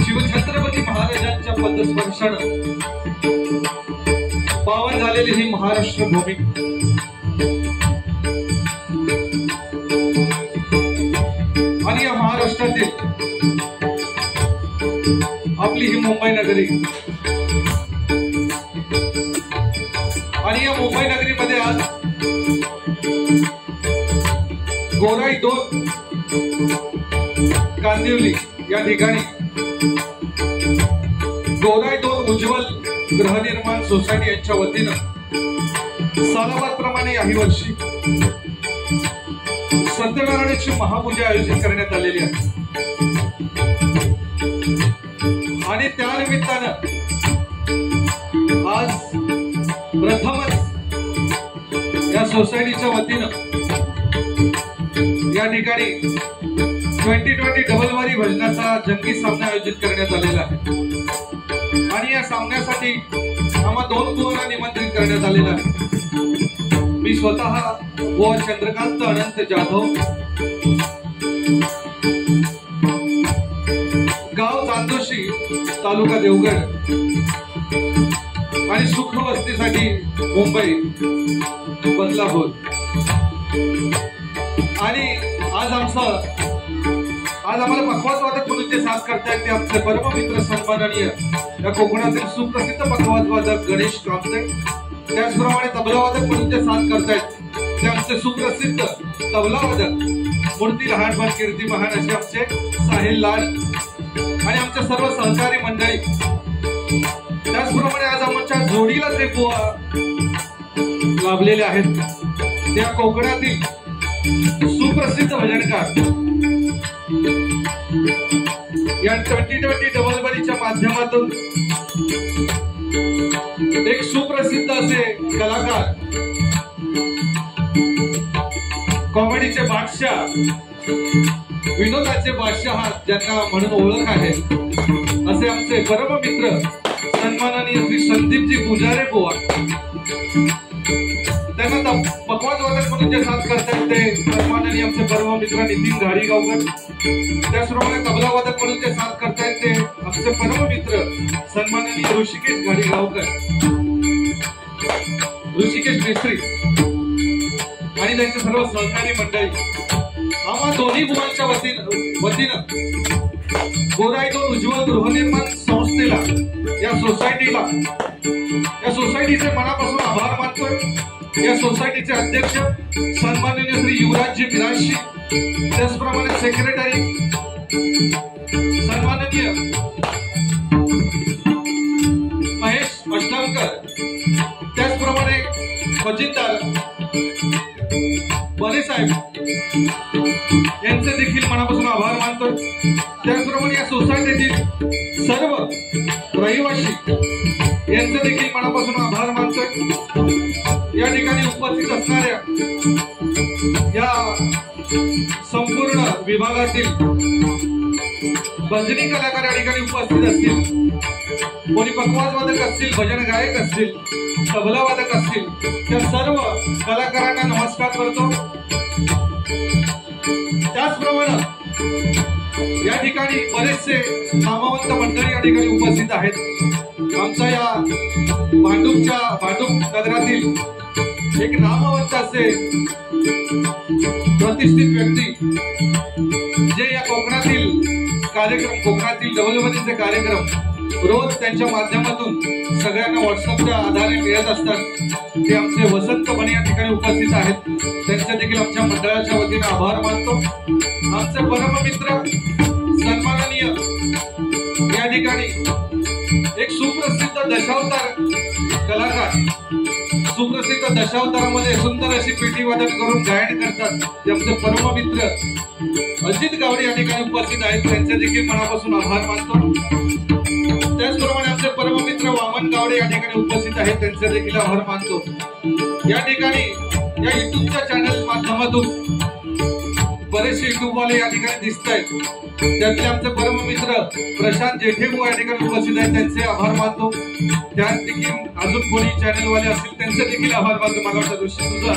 शिवछत्रपती महाराजांच्या पदस्पर्शाने पावन झालेली ही महाराष्ट्र भूमी आणि या महाराष्ट्रातील आपली ही मुंबई नगरी आणि या मुंबई नगरीमध्ये आज गोराई 2 कांदिवली या ठिकाणी गोराई 2 उज्ज्वल गृहनिर्माण सोसायटी यांच्या वतीनं सालाबादप्रमाणे याही वर्षी सत्यनारायणाची महापूजा आयोजित करण्यात आलेली आहे आणि त्या निमित्तानं आज प्रथमच या सोसायटीच्या वतीनं या ठिकाणी 2020 डबल वारी भजनाचा जंगी सामना आयोजित करण्यात आलेला आहे आणि या सामन्यासाठी आम्हा 2 मुलांना निमंत्रित करण्यात आलेलं आहे। मी स्वतः व चंद्रकांत अनंत जाधव, गाव चांदोशी, तालुका देवगड आणि सुखवस्तीसाठी मुंबई बदलापूर। आणि आज आम्हाला पखवाज वादक म्हणून जे साथ करतायत ते आमचे परममित्र सन्माननीय या कोकणातील सुप्रसिद्ध पखवाज वादक गणेश कामते। त्याचप्रमाणे तबला वादक म्हणून जे साथ करतायत ते आमचे सुप्रसिद्ध तबला वादक मूर्ती लहानपण कीर्ती महान असे आमचे साहिल लाड आणि आमच्या सर्व सहकारी मंडळी। त्याचप्रमाणे आज आमच्या जोडीला जे बुवा लाभलेले आहेत त्या कोकणातील सुप्रसिद्ध भजनकार या 2020 डबल वारीच्या माध्यमातून एक सुप्रसिद्ध असे कलाकार, कॉमेडीचे बादशाह, विनोदाचे बादशाह ज्यांना म्हणून ओळख आहे असे आमचे परममित्र सन्माननीय श्री संदीपजी पुजारे बुवा, त्यांना पखवाज वादक म्हणून जे साथ करतात ते सन्माननीय आमचे परममित्र नितीन घाडीगावकर। त्याचप्रमाणे तबला वादक म्हणून जे साथ करतायत ते आमचे परममित्र सन्माननीय ऋषिकेश घाडीगावकर, ऋषिकेश मिस्त्री आणि त्यांचे सर्व सहकारी मंडळी। आम्हा दोन्ही बुवांच्या वतीनं गोराई 2 उज्ज्वल गृहनिर्माण संस्थेला या सोसायटीचे मनापासून आभार मानतोय। या सोसायटीचे अध्यक्ष सन्माननीय श्री युवराजजी मिराशी, त्याचप्रमाणे सेक्रेटरी सन्माननीय महेश अष्टावकर, त्याचप्रमाणे खजिनदार बने साहेब यांचे देखील मनापासून आभार मानतो। त्याचप्रमाणे या सोसायटीतील सर्व रहिवासी यांचे देखील मनापासून आभार मानतो। या ठिकाणी उपस्थित असणाऱ्या या संपूर्ण विभागातील भजनी कलाकार या ठिकाणी उपस्थित असतील कोणी पखवाज वादक असतील, भजन गायक असतील, तबला वादक असतील, त्या सर्व कलाकारांना नमस्कार करतो। त्याचप्रमाणे या ठिकाणी बरेचसे नामवंत मंडळी या ठिकाणी उपस्थित आहेत। आमच्या या भांडूप नगरातील एक नामवंत असे प्रतिष्ठित व्यक्ती जे या कोकणातील कार्यक्रम, कोकणातील डबलबंदीचे कार्यक्रम रोज त्यांच्या माध्यमातून सगळ्यांना व्हॉट्सअपच्या आधारे मिळत असतात, ते आमचे वसंत बने या ठिकाणी उपस्थित आहेत। त्यांचे देखील आमच्या मंडळाच्या वतीने आभार मानतो। आमचे परममित्र सन्माननीय या ठिकाणी एक सुप्रसिद्ध दशावतार कलाकार, सुप्रसिद्ध दशावतारामध्ये सुंदर अशी पेटी वादन करून गायन करतात, ते आमचे परममित्र अजित गावडे या ठिकाणी उपस्थित आहेत। त्यांचे देखील मनापासून आभार मानतो। त्याचप्रमाणे आमचे परममित्र वामन गावडे या ठिकाणी उपस्थित आहेत, त्यांचे देखील आभार मानतो। या ठिकाणी या युट्यूबच्या चॅनल माध्यमातून बरेचसे युट्यूबवाले या ठिकाणी दिसत आहेत, त्यातले आमचे परममित्र प्रशांत जेठेबू या ठिकाणी उपस्थित आहेत, त्यांचे आभार मानतो। त्यात देखील अजून कोणी चॅनलवाले असतील त्यांचे देखील आभार मानतो। मला वाटतं दृश्य तुझा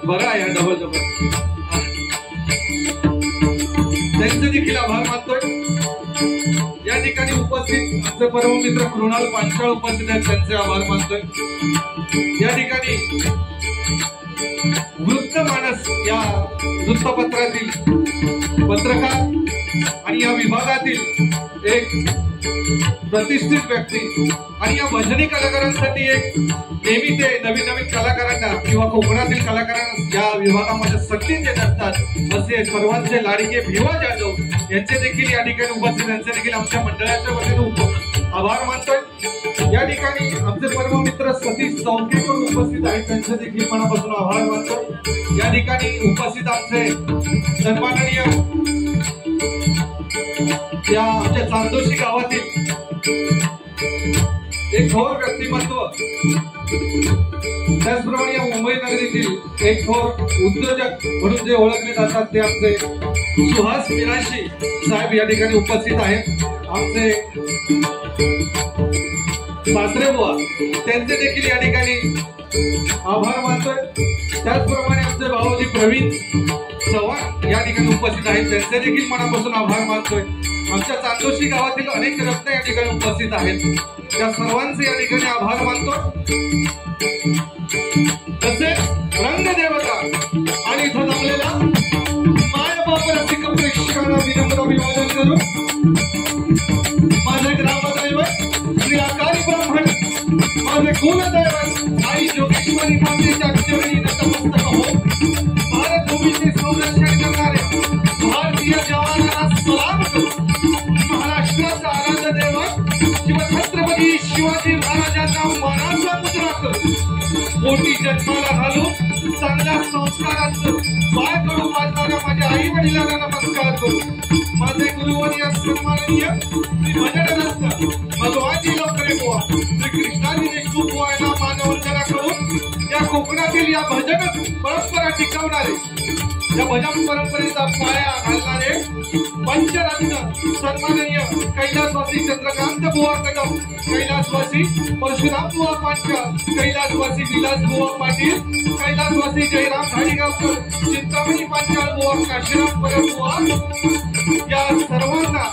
बरं आहे, डबल त्यांचे देखील आभार मानतोय। या ठिकाणी उपस्थित आमचे परममित्र कृणाल पांचाळ उपस्थित आहेत, त्यांचे आभार मानतोय। या ठिकाणी वृत्तमानस या वृत्तपत्रातील पत्रकार आणि या विभागातील एक प्रतिष्ठित व्यक्ती आणि या भजनी कलाकारांसाठी एक नेहमी ते नवीन नवीन कलाकारांना किंवा कोकणातील कलाकारांना या विभागामध्ये संधी देत असतात असे सर्वांचे लाडके भिवा जाधव यांचे देखील या ठिकाणी उपस्थित, यांचे देखील आमच्या मंडळाच्या वतीने आभार मानतोय। या ठिकाणी आमचे परममित्र सतीश चौकेकर उपस्थित आहेत, त्यांचे देखील मनापासून आभार मानतो। या ठिकाणी उपस्थित आमचे सन्माननीय या आमच्या चांदोशी गावातील एक थोर व्यक्तिमत्व, त्याचप्रमाणे या मुंबई नगरीतील एक थोर उद्योजक म्हणून जे ओळखले जातात ते आमचे सुहास मिराशी साहेब या ठिकाणी उपस्थित आहेत। आमचे सासरे बुवा त्यांचे देखील या ठिकाणी आभार मानतोय। त्याचप्रमाणे आमचे भाऊजी प्रवीण चव्हाण या ठिकाणी उपस्थित आहेत, त्यांचे देखील मनापासून आभार मानतोय। आमच्या चांदोशी गावातील अनेक रत्न या ठिकाणी उपस्थित आहेत, त्या सर्वांचे या ठिकाणी आभार मानतो। तसेच रंगदेवता आणि इथं जमलेला मायबाप रसिक प्रेक्षकांना विनम्र अभिवादन करून माझे ग्रामदैवत श्री आकाली ब्राह्मण, माझे कुलदैवत आई जोगेश्वरी मातेच्या चरणी नतमस्तक हो। भारत भूमीचे संरक्षण करणारे भारतीय जवानांना सलाम करू। महाराष्ट्राचा आराध्य दैवत शिवछत्रपती शिवाजी महाराजांना मानाचा मुद्रा करू। मोठी जन्माला घालून चांगल्या संस्काराचं पाय कडू वाजणाऱ्या माझ्या आई वडिलांना नमस्कार करू। माझे गुरुवर्य सन्माननीय श्री भजनरत्न भगवानजी लोकरे बुवा, श्री कृष्णाजी देशमुख बुवा यांना मानवंदना करून या कोकणातील या भजन परंपरा टिकवणारे, या भजन परंपरेचा पाया घालणारे पंचरत्न सन्माननीय कैलासवासी चंद्रकांत बुवा कदम, कैलासवासी परशुराम बुवा पांचाळ, कैलासवासी विलास बुवा पाटील, कैलासवासी जयराम धाडीगावकर, चिंतामणी पांचाळ बुवा, काशीराम परब बुवा या सर्वांना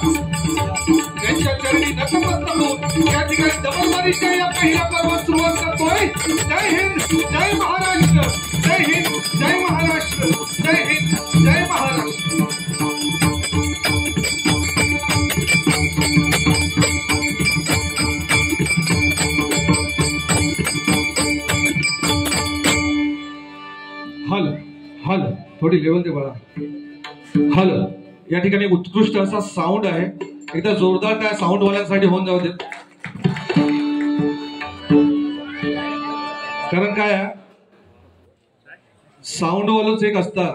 त्यांच्या चरणी नतमस्तक होऊन या ठिकाणी डबलबंदीच्या या पहिल्या पर्वात सुरुवात करतोय। जय हिंद, जय महाराष्ट्र, जय हिंद, जय महाराष्ट्र, जय हिंद, जय महाराष्ट्र। हल हल थोडी लेवल दे बाळा। हल या ठिकाणी उत्कृष्ट असा साऊंड आहे, एकदा जोरदार त्या साऊंड वाल्यांसाठी होऊन जाऊ दे। कारण काय साऊंड वालच एक असता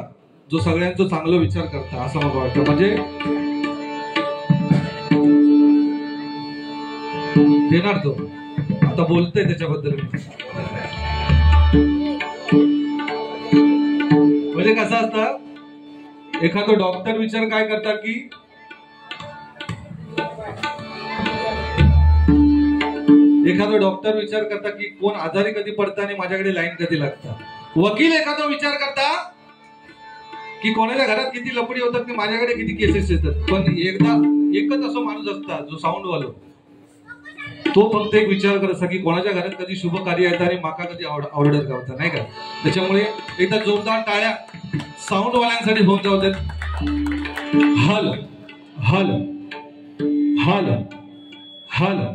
जो सगळ्यांचा चांगला विचार करता असं मला वाटतं। म्हणजे देणार तो आता बोलतोय त्याच्याबद्दल, म्हणजे कसं असतं एखादा डॉक्टर विचार काय करता की एखादा डॉक्टर विचार करता की कोण आजारी कधी पडता आणि माझ्याकडे लाईन कधी लागता. वकील एखादा विचार करता की कोणाच्या घरात किती लपडी होतात की माझ्याकडे किती केसेस येतात. पण एकच असं माणूस असता जो साऊंड वालो, तो फक्त एक विचार करत असता की कोणाच्या घरात कधी शुभ कार्य येतात आणि माका कधी ऑर्डर गावतात, नाही का. त्याच्यामुळे एकदा जोरदार टाळ्या साऊंड वाल्यांसाठी होऊन जाऊ देत. हल हल हल हल.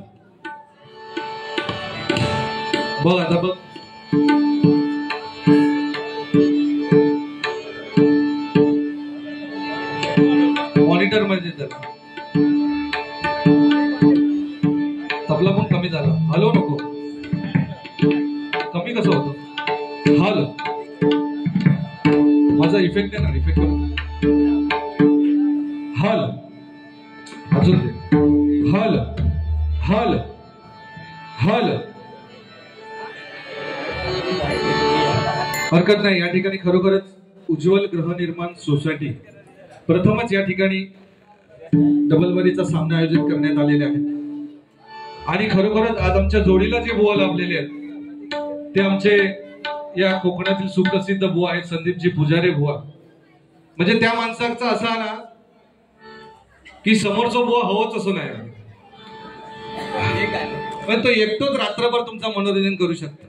बघ आता बघ, मॉनिटर मध्ये तर तबला पण कमी झाला. हलो नको, कमी कसं होतं. हल, माझा इफेक्ट आहे ना, इफेक्ट हल, अजून दे. हल हल हल. हरकत नाही. या ठिकाणी खरोखरच उज्ज्वल गृहनिर्माण सोसायटी प्रथमच या ठिकाणी डबलबरीचा सामना आयोजित करण्यात आलेले आहेत. आणि खरोखरच आज आमच्या जोडीला जे बुवा लाभलेले आहेत ते आमचे या कोकणातील सुप्रसिद्ध बुवा आहेत संदीपजी पुजारे बुवा. म्हणजे त्या माणसाचा असा ना की समोरचा बुवा हवंच असं नाही, पण तो एकटोच रात्रभर तुमचा मनोरंजन करू शकतो.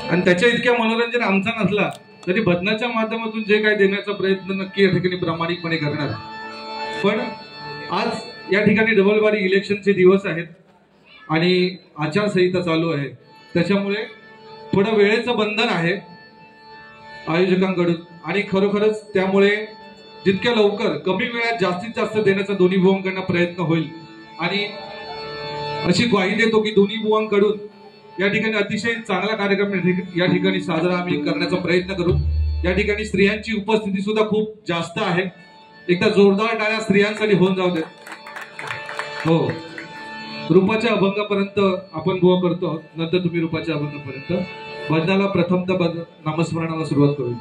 आणि त्याच्या इतक्या मनोरंजन आमचा नसला तरी भजनाच्या माध्यमातून जे काही देण्याचा प्रयत्न नक्की या ठिकाणी प्रामाणिकपणे करणार. पण आज या ठिकाणी डबलबारी इलेक्शनचे दिवस आहेत आणि आचारसंहिता चालू आहे, त्याच्यामुळे थोडं वेळेचं बंधन आहे आयोजकांकडून. आणि खरोखरच त्यामुळे जितक्या लवकर कमी वेळात जास्तीत जास्त देण्याचा दोन्ही बुवांकडून प्रयत्न होईल. आणि अशी ग्वाही देतो की दोन्ही बुवांकडून या ठिकाणी अतिशय चांगला कार्यक्रम या ठिकाणी साजरा आम्ही करण्याचा प्रयत्न करू. या ठिकाणी स्त्रियांची उपस्थिती सुद्धा खूप जास्त आहे. एकदा जोरदार टाळ्या स्त्रियांसाठी होऊन जाऊ दे. हो, रूपाच्या अभंगापर्यंत आपण बुवा करतो, नंतर तुम्ही रूपाच्या अभंगापर्यंत. भजनाला प्रथमतः नामस्मरणाला सुरुवात करू.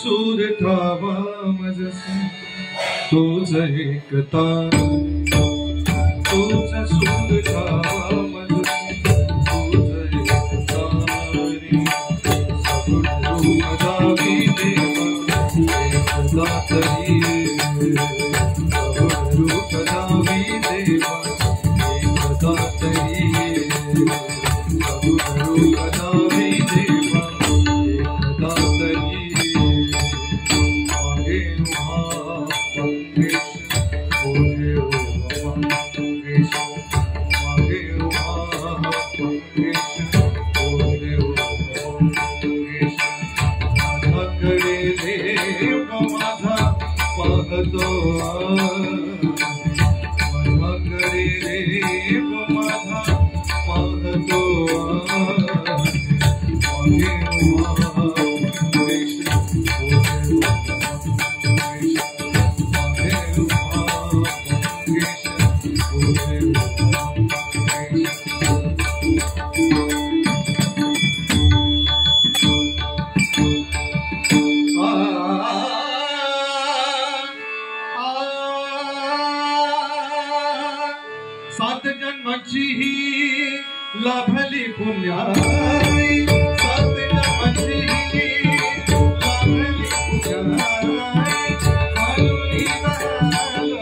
सूर ठावा मजसा तूच एकता तूच सूर ठावा मजसा तूच एकता रे सगुण दावी देवा एकता तरी सगुण दावी देवा एकता तरी सगुण दावी देवा एकता तरी सात जन्माची ही लाभली पुण्याई सात जन्माची ही लाभली पुण्याई मालुनी झालो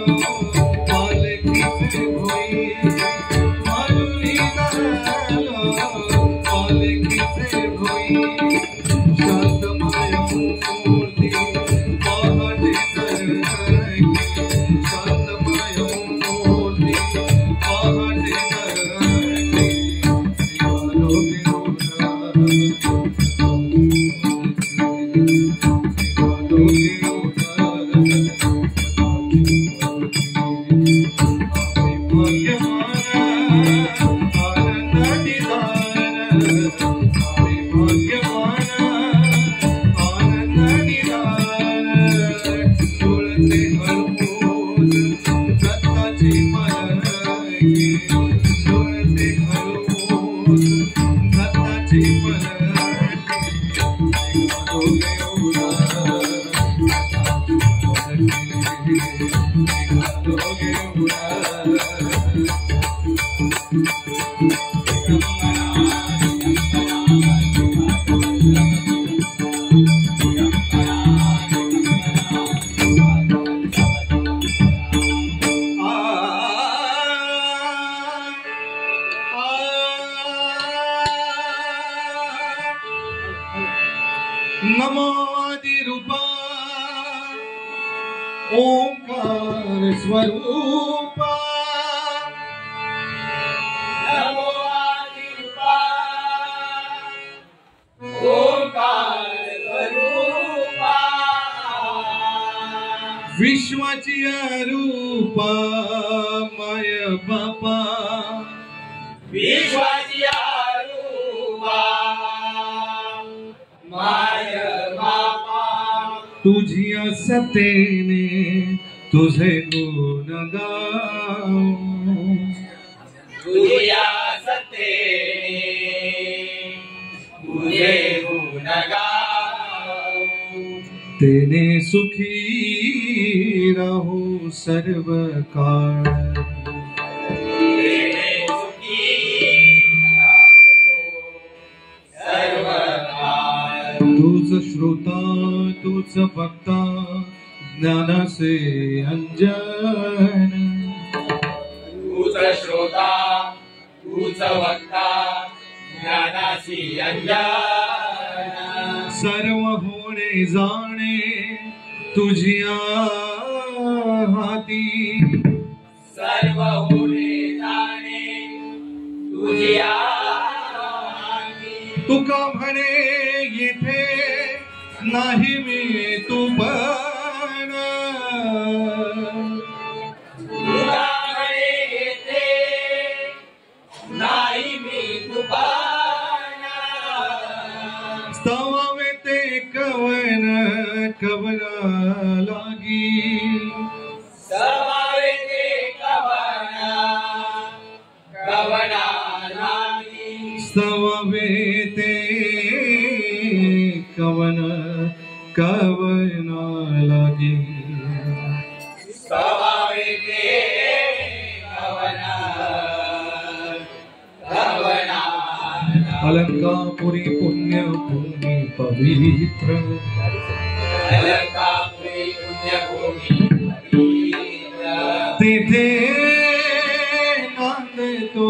पालखीचे भोई मालुनी झालो पालखीचे भोई शांतमय मूर्ती पहाटे सरकी शांतमय मूर्ती नमो आदिरूपा ओंकार स्वरूपा नमो आदिरूपा ओंकार स्वरूपा विश्वाची रूपा माय बापा विश्वाची रूपा माय बापा तुझिया सतेने तुझे गुण गाऊं तुझिया सतेने तुझे गुण गाऊं तेने सुखी राहू सर्व काळ तेने सुखी राहू सर्व काळ तूच श्रोता तूच भक्ता ज्ञानासे अंजन तूच श्रोता तूच वक्ता ज्ञानासी अंजन सर्व होणे जाणे तुझिया हाती सर्व होणे जाणे तुझिया हाती तुका म्हणे येथे नाही मी तू पण तुका म्हणे येथे नाही मी तुपाना स्तवावे ते कवन कवना लागी समावे ते कवना कवना लागी स्तवावे ते कवन कवना कवायते कवना कवना अलंकापुरी पुण्य भूमि पवित्र अलंकापुरी पुण्य भूमि पवित्र तिथे नांदतो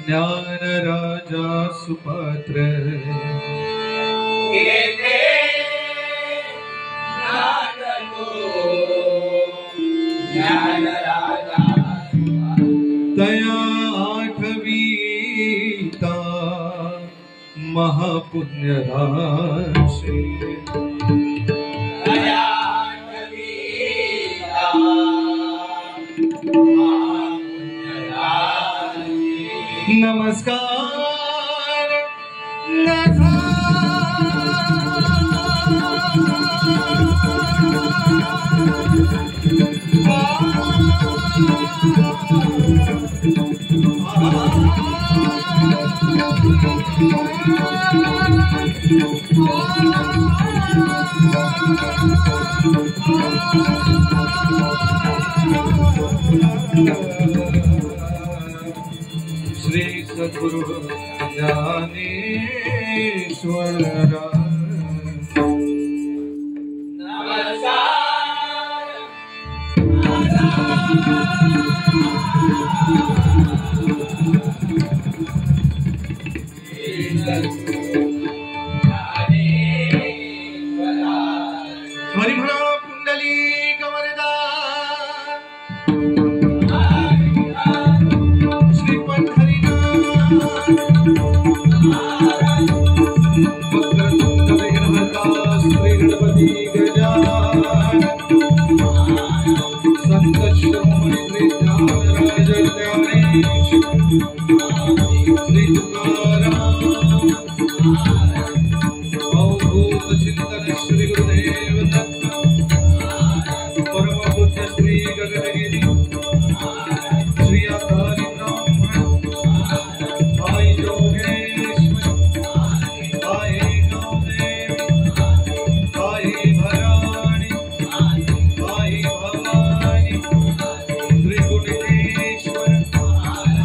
ज्ञान राजा सुपात्र येथे नांदतो ज्ञान राजा तया आठवीता महापुण्य राशी दया कवीरा महापुण्यराशी नमस्कार नथा श्री सद्गुरु ज्ञानेश्वर नमस्कार हरिभ्रा कुंडली कवरदा श्रीपद हरिनाथ वक्रतुंड विघ्नहर्ता श्री गणपति गजानन संत शिरोमणि श्री ज्ञानराज ज्ञानेश श्री तुकाराम अवधूत चिंतन श्री गुरुदेव दत्त परम पूज्य श्री गगनगिरी श्री आचार्य ब्राह्मण भाई योगेश्वर भाई नवदेव भाई भराणी भाई भवानी श्री गुणेश्वर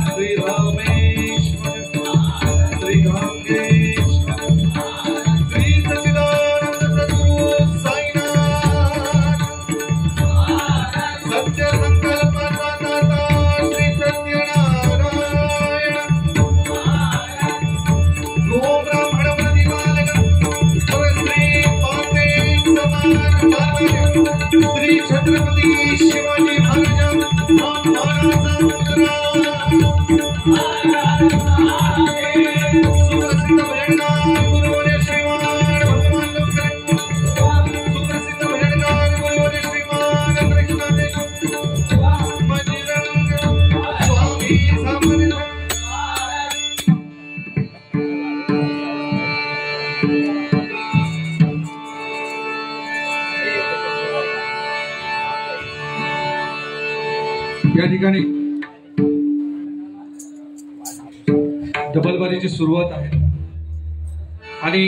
श्री रामेश्वर श्री गंगेश्वर श्री सच्चिदानंद सद्गुरु साईनाथ सत्य संकल्प दाता श्री सत्यनारायण गो ब्राह्मण प्रतिपालक श्री पांडे समान पार्वत्य श्री छत्रपती शिवाजी महाराज महाराजा सुप्रसिद्ध भजनकार गुरुवर्य श्रीमान भगवान लोकरे सुप्रसिद्ध भजनकार गुरुवर्य श्रीमान कृष्णादेव मजिरंग स्वामी समर्थ या ठिकाणी डबलबारीची सुरुवात आहे आणि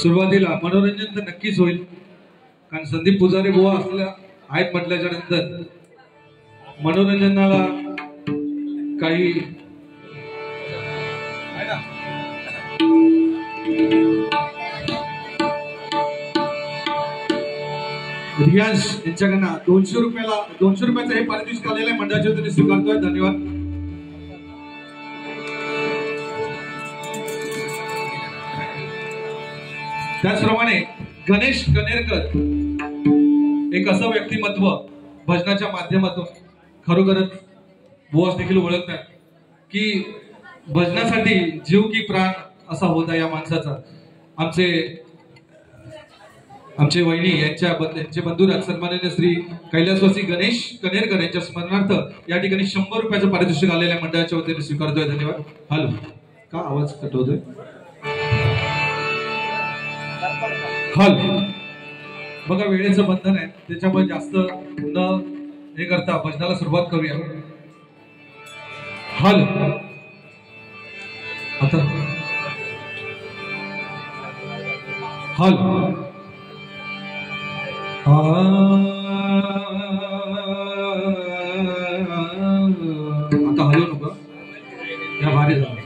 सुरुवातीला मनोरंजन तर नक्कीच होईल कारण संदीप पुजारी बुवा असल्या आहेत म्हटल्याच्या नंतर मनोरंजनाला काही रियाज यांच्याकडनं 200 रुपयाचं हे पारितोषिक आलेलं आहे मंडळाच्या वतीने स्वीकारतोय. धन्यवाद. त्याचप्रमाणे गणेश कनेरकर एक असं व्यक्तिमत्व भजनाच्या माध्यमातून खरोखरच बुवास देखील ओळखतात की भजनासाठी जीव की प्राण असा होता या माणसाचा. आमचे वहिनी यांचे बंधू सन्माननीय श्री कैलासवासी गणेश कनेरकर यांच्या स्मरणार्थ या ठिकाणी 100 रुपयाचं पारितोषिक आलेल्या मंडळाच्या वतीने स्वीकारतोय. धन्यवाद. हॅलो, का आवाज कट होतोय? हॅलो, बघा वेळेचं बंधन आहे त्याच्यामुळे जास्त न हे करता भजनाला सुरुवात करूया. हॅलो, आता हॅलो आता हलू नको या भारी झालं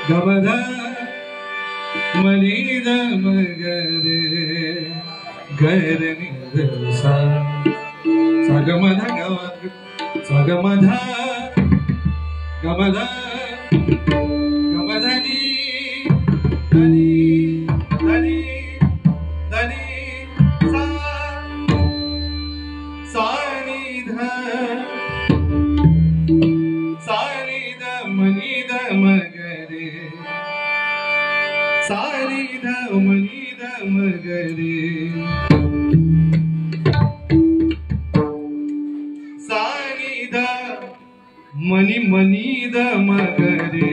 गमधा मनीद मगरे गरनी सा सागमधा सागमधा गमधा गमधनी धनी धनी धनी सा सानिध सानिध मनीद मगरे सानिध मनीद मगरे सानिध मनी मनीद मगरे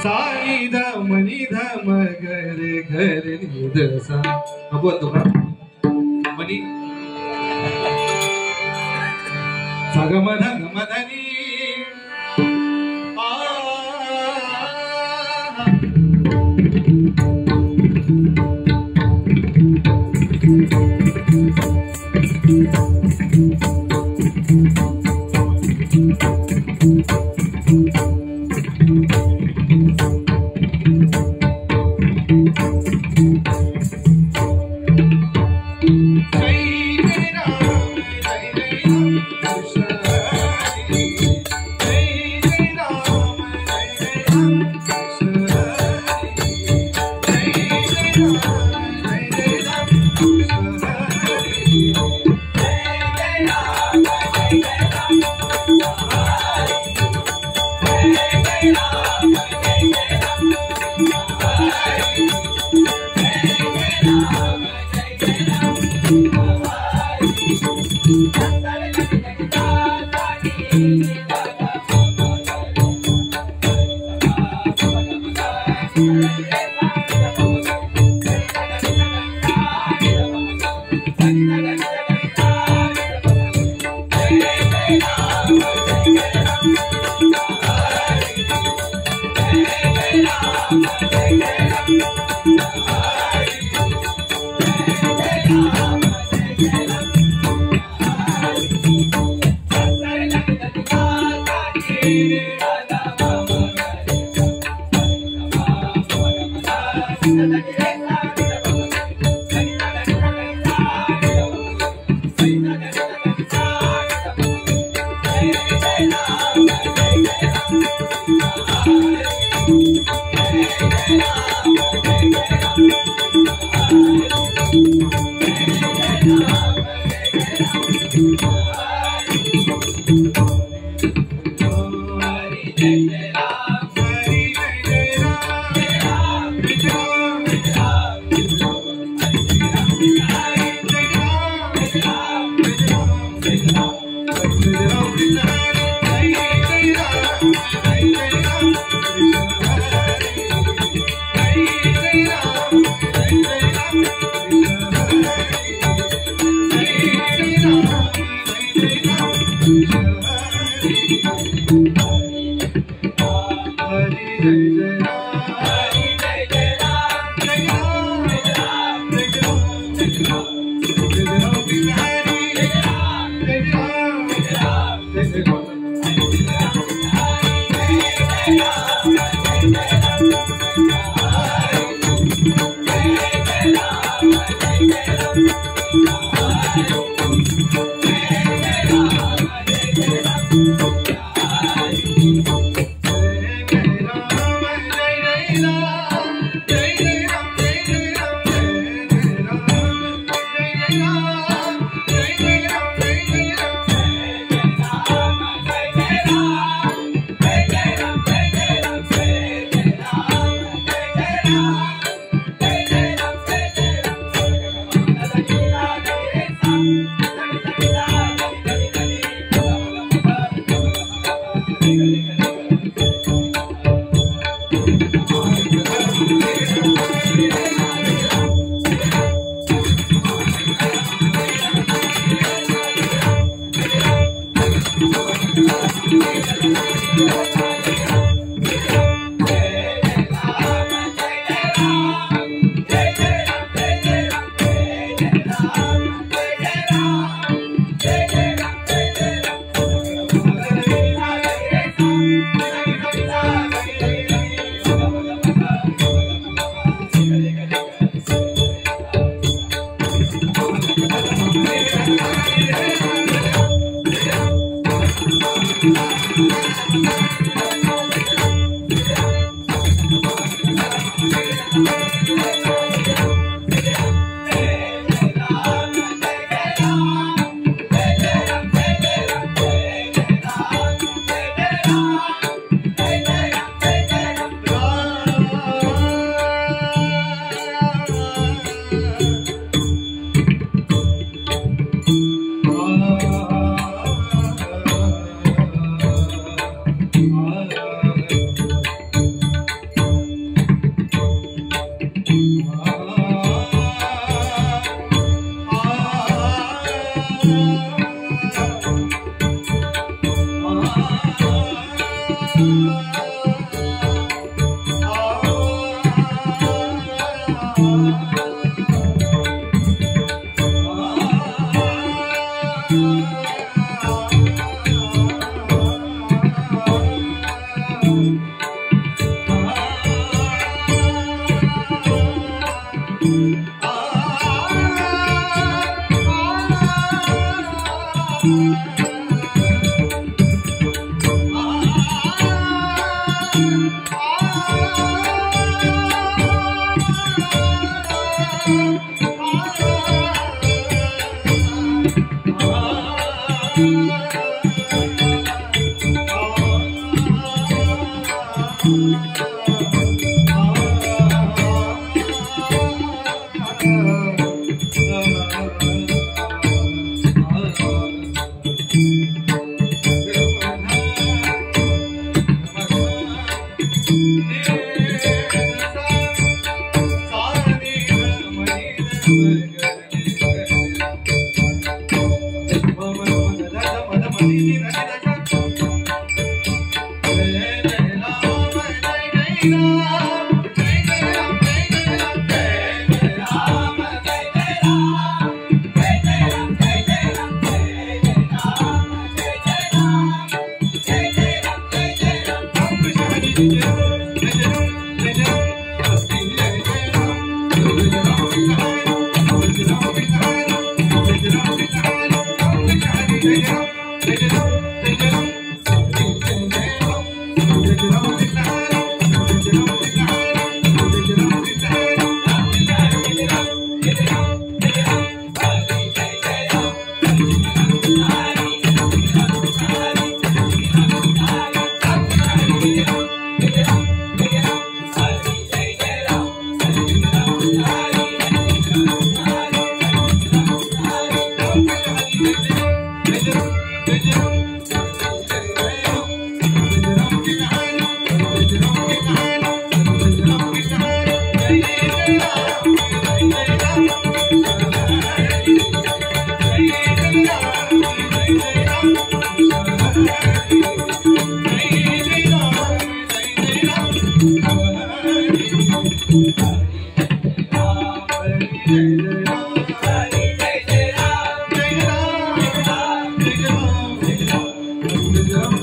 सानिध मनीद मगरे घर निध सा अब तो मनी सागमध गमधनी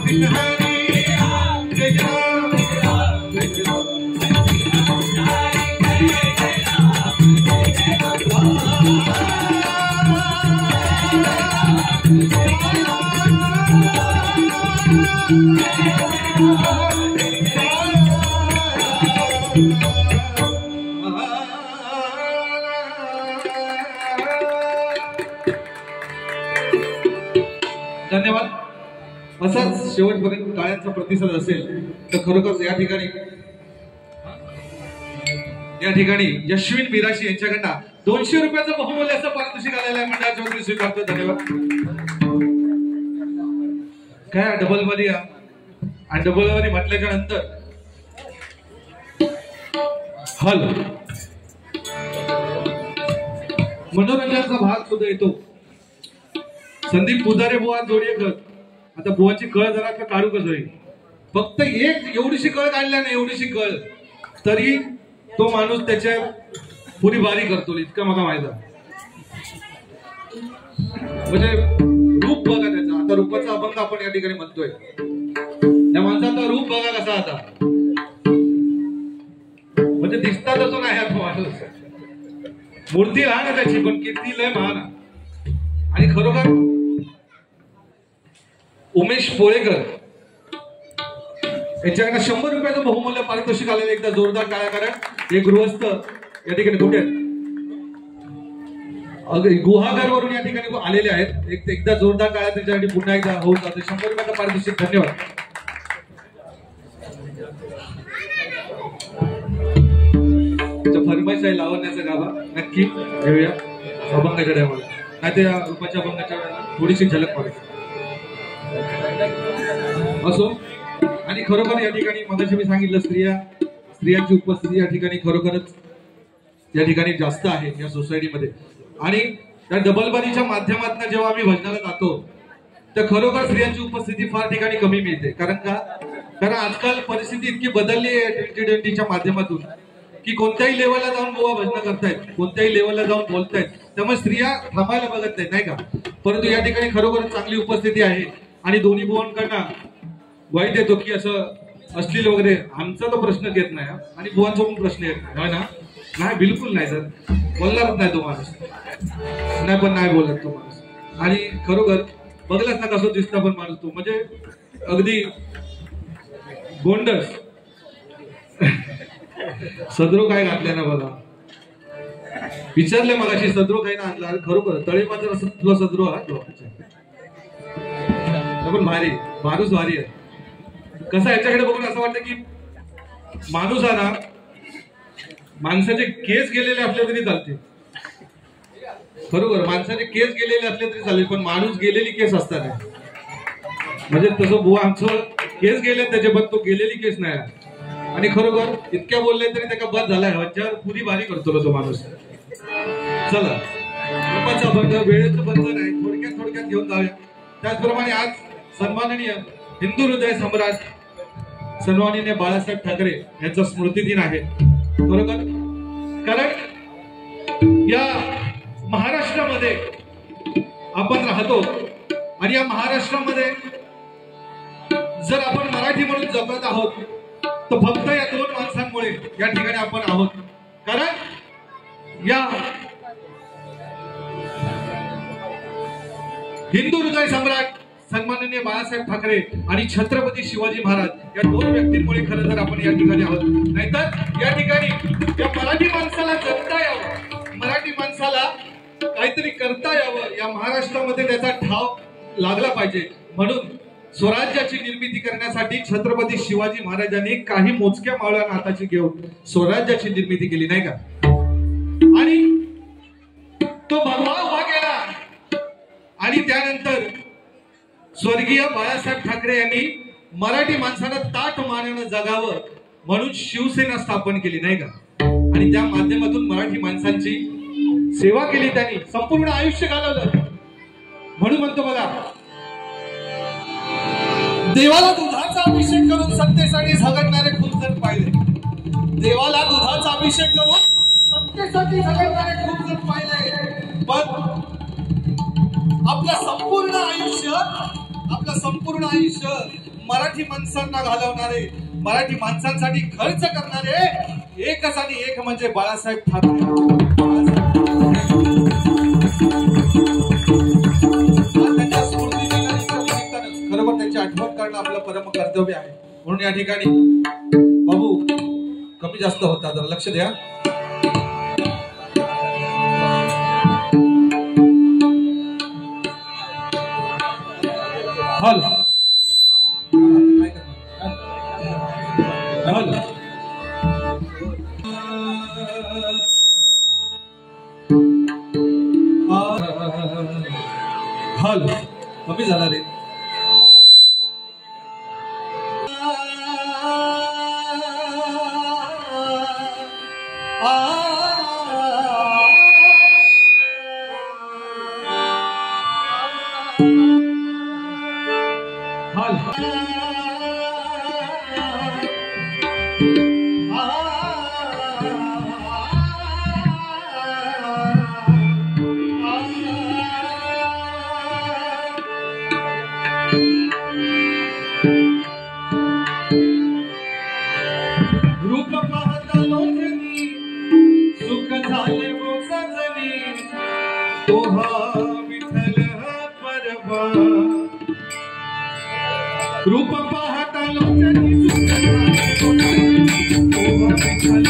कृष्ण हरी जय जय राम जय जय राम धन्यवाद. असाच शेवटपर्यंत टाळ्यांचा प्रतिसाद असेल तर खरोखर या ठिकाणी यशविन मिराशी यांच्याकडनं 200 रुपयाचं बहुमूल्याचं पारितोषिक आलेलं आहे. मंडळाच्या वतीने स्वीकारतो. धन्यवाद. काय डबल मध्ये आणि डबल मध्ये म्हटल्याच्या नंतर हल मनोरंजनाचा भाग सुद्धा येतो. संदीप पुजारे बुवा जोडीकर. आता बुवाची कळ जरा काढू कसं आहे. फक्त एक एवढीशी कळ काढल्या ना एवढीशी कळ तरी तो माणूस त्याच्या पुरी बारी करतो. इतका मला माहित आहे. म्हणजे रूप बघा त्याचा. आता रूपाचा अभंग आपण या ठिकाणी म्हणतोय. त्या माणसाचा रूप बघा कसा आता. म्हणजे दिसता तसं नाही हा माणूस. मूर्ती लहान आहे त्याची पण कीर्ती लय महान आहे. आणि खरोखर उमेश पोळेकर यांच्याकडे 100 रुपयाचं बहुमूल्य पारितोषिक आलेलं. एकदा जोरदार टाळ्या करा. हे गृहस्थ या ठिकाणी कुठे गुहागर वरून या ठिकाणी आलेले आहेत. एकदा जोरदार टाळ्या त्यांच्यासाठी पुन्हा एकदा होऊन जाते. 100 रुपयाचं पारितोषिक. धन्यवाद. फरमाईश आहे लावण्याचा गाभा नक्की घेऊया अभंगाच्या टायमाला. नाही त्या रूपाच्या अभंगाच्या थोडीशी झलक पडेल असो. आणि खरोखर या ठिकाणी मगाशी मी सांगितलं स्त्रियांची उपस्थिती या ठिकाणी खरोखरच या ठिकाणी जास्त आहे या सोसायटीमध्ये. आणि त्या डबलबारीच्या माध्यमातून जेव्हा आम्ही भजनाला जातो तर खरोखर स्त्रियांची उपस्थिती फार ठिकाणी कमी मिळते. कारण आजकाल परिस्थिती इतकी बदलली आहे 2020च्या माध्यमातून की कोणत्याही लेवलला जाऊन बुवा भजन करतायत. कोणत्याही लेवलला जाऊन बोलतायत. त्यामुळे स्त्रिया थांबायला बघत नाहीत नाही का. परंतु या ठिकाणी खरोखर चांगली उपस्थिती आहे. आणि दोन्ही बुवांकडनं वाईट येतो की असं अश्लील वगैरे आमचा तो प्रश्नच येत नाही. आणि बुवांचा पण प्रश्न येत नाही ना. नाही बिलकुल नाही सर. बोलणारच नाही तो माणूस. नाही पण नाही बोलत तो माणूस. आणि खरोखर बघलाच ना कसं दिसता पण माणूस तो. म्हणजे अगदी गोंडस. सदरो काय घातल्या ना बघा. विचारले मगाशी सदरो काय ना आणला. खरोखर तळेपात्र तुला सदरो हा पण भारी माणूस भारी आहे. कसं याच्याकडे बघून असं वाटतं की माणूस हा ना माणसाचे केस गेलेले असले तरी चालते. बरोबर माणसाचे केस गेलेले असले तरी चालेल पण माणूस गेलेली केस असतात. म्हणजे तसं बुवा आमचं केस गेले त्याचे पण तो गेलेली केस नाही. आणि खरोखर इतक्या बोलले तरी त्याचा बस झालाय. ह्याच्यावर पुरी भारी करतो तो माणूस. चला रूपाचा बंध वेळेचं बंध नाही. थोडक्यात घेऊन जाऊया. त्याचप्रमाणे आज सन्माननीय हिंदू हृदय सम्राट सन्माननीय बाळासाहेब ठाकरे यांचा स्मृती दिन आहे. बरोबर. कारण या महाराष्ट्रामध्ये आपण राहतो आणि या महाराष्ट्रामध्ये जर आपण मराठी म्हणून जगत आहोत तर फक्त या 2 माणसांमुळे या ठिकाणी आपण आहोत. कारण या हिंदू हृदय सम्राट सन्माननीय बाळासाहेब ठाकरे आणि छत्रपती शिवाजी महाराज या 2 व्यक्तींमुळे खरं तर आपण या ठिकाणी आहोत. नाहीतर या ठिकाणी या मराठी माणसाला जगता यावं. मराठी माणसाला काहीतरी करता यावं. या महाराष्ट्रामध्ये त्याचा ठाव लागला पाहिजे. म्हणून स्वराज्याची निर्मिती करण्यासाठी छत्रपती शिवाजी महाराजांनी काही मोजक्या मावळ्या हाताची घेऊन स्वराज्याची निर्मिती केली नाही का. आणि तो भगवा उभा केला. आणि त्यानंतर स्वर्गीय बाळासाहेब ठाकरे यांनी मराठी माणसाला ताठ मानेनं जगावं म्हणून शिवसेना स्थापन केली नाही का. आणि त्या माध्यमातून मराठी माणसांची सेवा केली. त्यांनी संपूर्ण आयुष्य घालवलं. म्हणून म्हणतो बघा देवाला दुधाचा अभिषेक करून सत्तेसाठी झगडणारे खूप जण पाहिले. देवाला दुधाचा अभिषेक करून सत्तेसाठी झगडणारे खूप जण पाहिले. पण आपलं संपूर्ण आयुष्य मराठी माणसांना घालवणारे, मराठी माणसांसाठी खर्च करणारे एकच आणि एक म्हणजे बाळासाहेब ठाकरे। त्यांच्या स्मृतीनिमित्तानं खरोखर त्यांची आठवण करणं आपलं परम कर्तव्य आहे। म्हणून या ठिकाणी बाबू कमी जास्त होता, जरा लक्ष द्या। हल हल हल कमी झाला रे। रूप पाहता लोचनी सुख झाले वो सजनी, तोहा विठ्ठल परवा। रूप पाहता लोचनी सुख झाले वो सजनी, तोहा विठ्ठल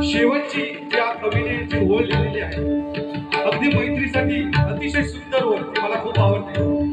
शेवटची ज्या कवीने जी ओळ लिहिलेली आहे अगदी मैत्रीसाठी अतिशय सुंदर ओळ ती मला खूप आवडते.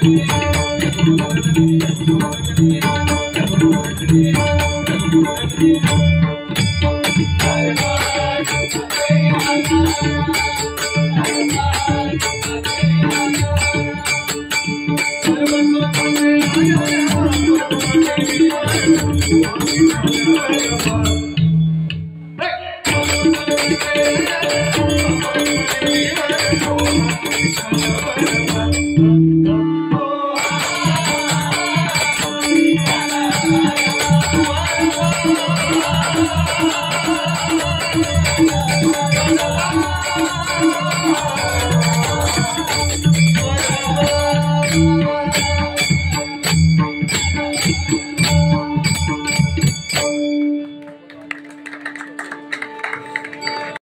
आहे